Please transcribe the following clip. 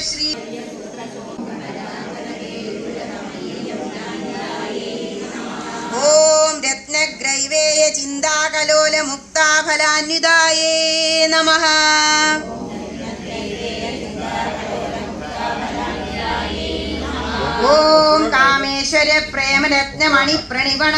ശ്രീ ഓം രത്നഗ്രൈവേയ ചിന്താകലോല മുക്താഫലാന്വിതായേ നമഃ. ഓം കാമേശ്വര പ്രേമരത്നമണി പ്രണിപണ